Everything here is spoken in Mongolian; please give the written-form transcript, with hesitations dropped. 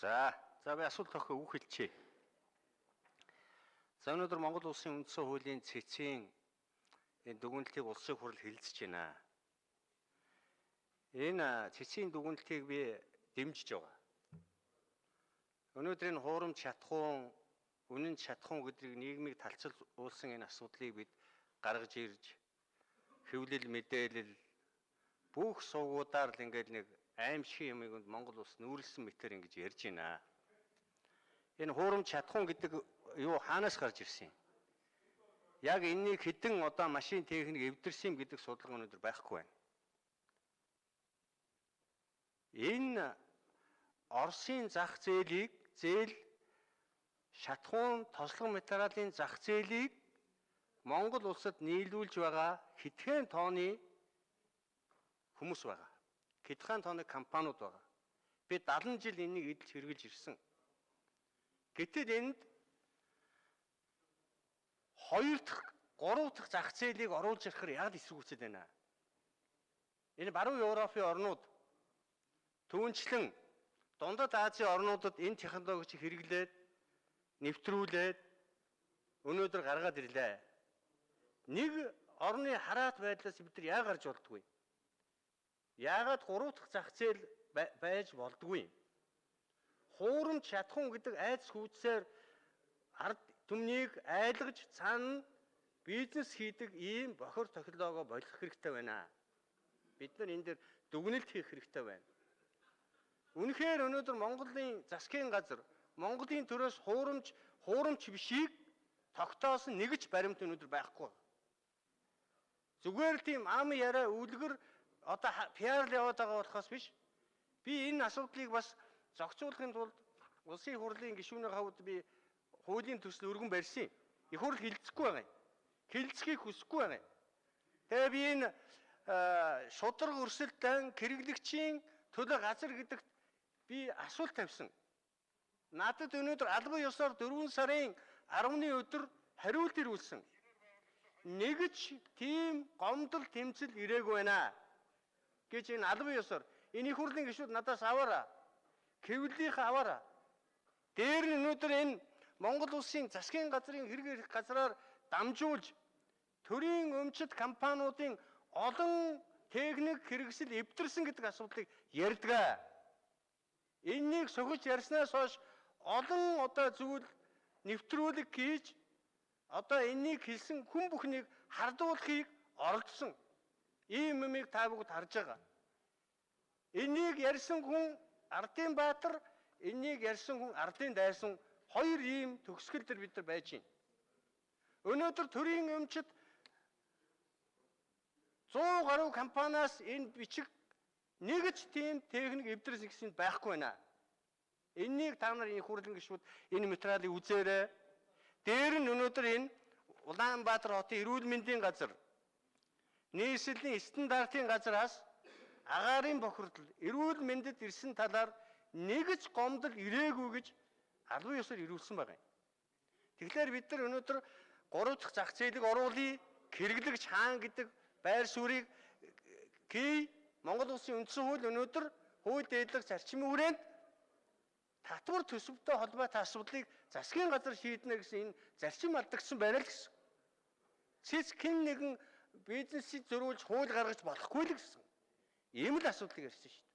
За би асуулт тохио үг хэлчихье. За өнөөдөр Монгол Улсын үндсэн хуулийн цэцгийн энэ дүгнэлтийг улсын хурал хэлэлцэж байна. Энэ цэцгийн дүгнэлтийг би дэмжиж байгаа. Өнөөдөр энэ хуурамч шатахуун, үнэн шатахуун гэдгийг нийгмийг талцуулсан энэ асуудлыг бид гаргаж ирж хэвлэл мэдээлэл бүх сувгуудаар л ингээд нэг аимшиг юмыг Монгол улс нүүрлсэн мэтэр ингэж ярьж байна. Энэ хуурамч шатахуун гэдэг юу хаанаас гарч ирсэн юм? Яг энэнийг хэдэн одоо машин техник эвдэрсэн гэдэг судалгаа өнөөдөр байхгүй байна. Энэ Оросын зах зээл шатахуун тослого материалын зах зээлийг Монгол улсад нийлүүлж байгаа хэдхэн тооны хүмүүс байгаа. Хэдхэн тооны компаниуд байгаа. Би 70 жил энийг эдэлж хэрэгжилж ирсэн. Гэтэл энд 2 дахь, 3 дахь зах зээлийг оруулж ирэхээр яагаад эсэргүүцээд байна? Энэ баруун Европын орнууд түүнчлэн Дундад Азийн орнуудад энэ технологиг хэрэглээд, нэвтрүүлээд өнөөдөр гаргаад ирлээ. Нэг орны хараат байдлаас бид нар яагаад гарч болдгүй? Яагаад 3 дахь зах зээл байж болдгүй юм? Хуурамч шатахуун гэдэг айдас хүйцээр ард түмнийг айлгаж цаана бизнес хийдэг ийм бохир технологи болох хэрэгтэй байна. Бид нар энэ дээр дүгнэлт хийх хэрэгтэй байна. Үнэхээр өнөөдөр Монголын засгийн газар Монголын төрөөс хуурамч бишийг тогтоосон нэг ч баримт өнөөдөр байхгүй. Зүгээр тийм ам яриа үлгэр одоо пиар л яваад байгаа болохоос биш. Би энэ асуудлыг бас зохицуулахын тулд улсын хурлын гишүүний хавьд би хуулийн төсөл өргөн барьсан. Их хурл хилцэхгүй байгаа юм. Хилцхийг хүсэхгүй байгаа юм. Тэгээ би энэ шудраг өрсөлдөөн хэрэглэгчийн төлөө газар гэдэгт би асуулт тавьсан. Надад өнөөдөр албан ёсоор 4 сарын 10-ны өдөр хариулт ирүүлсэн. Нэг ч тийм гомдол тэмцэл ирээгүй байна гэж энэ албан ёсоор энэ их хурлын гишүүд надаас аваараа. Хэвлэлийнхээ аваараа. Дээр нь өнөөдөр энэ Монгол улсын засгийн газрын хэрэг эрх газраар дамжуулж төрийн өмчит компаниудын олон техник хэрэгсэл эвдэрсэн гэдэг асуудлыг ярьдаг. Энийг сөхөж ярьснаас хойш олон одоо зүйл нэвтрүүлэг хийж одоо энийг хэлсэн хүн бүхнийг хардуулахыг оролдсон. Ийм юмыг та бүгд харж байгаа. Энийг ярьсан хүн Ардын Баатар, энийг ярьсан хүн Ардын Дайсан хоёр ийм төгсгөл төр бид нар байж байна. Өнөөдөр төрийн өмчит 100 гаруй компаниас энэ бичиг нэг ч тийм техник эвдэрсэн гэсэн байхгүй байна. Энийг та нар энэ хурлын гишүүд энэ материалыг үзээрэй. Дээр нь өнөөдөр энэ Улаанбаатар хотын эрүүл мэндийн газар, нийслэлийн стандартын газраас агаарын бохирдол, эрүүл мэндэд ирсэн талаар нэг ч гомдол ирээгүй гэж албан ёсоор ирүүлсэн байгаа юм. Тэгэхээр бид нар өнөөдөр 3 дахь зах зээлийг оруулъя, хэрэглэгч хаан гэдэг байр суурийг Монгол Улсын үндсэн хууль өнөөдөр хууль дээдлэх зарчмын хүрээнд татвар төсөвтэй холбоотой асуудлыг засгийн газар шийднэ гэсэн энэ зарчим алдагдсан байна л гэсэн. Цэц хэн нэгэн бизнесийг зөрүүлж хууль гаргаж болохгүй л гэсэн. Ийм л асуудлыг ярьсан шүү дээ.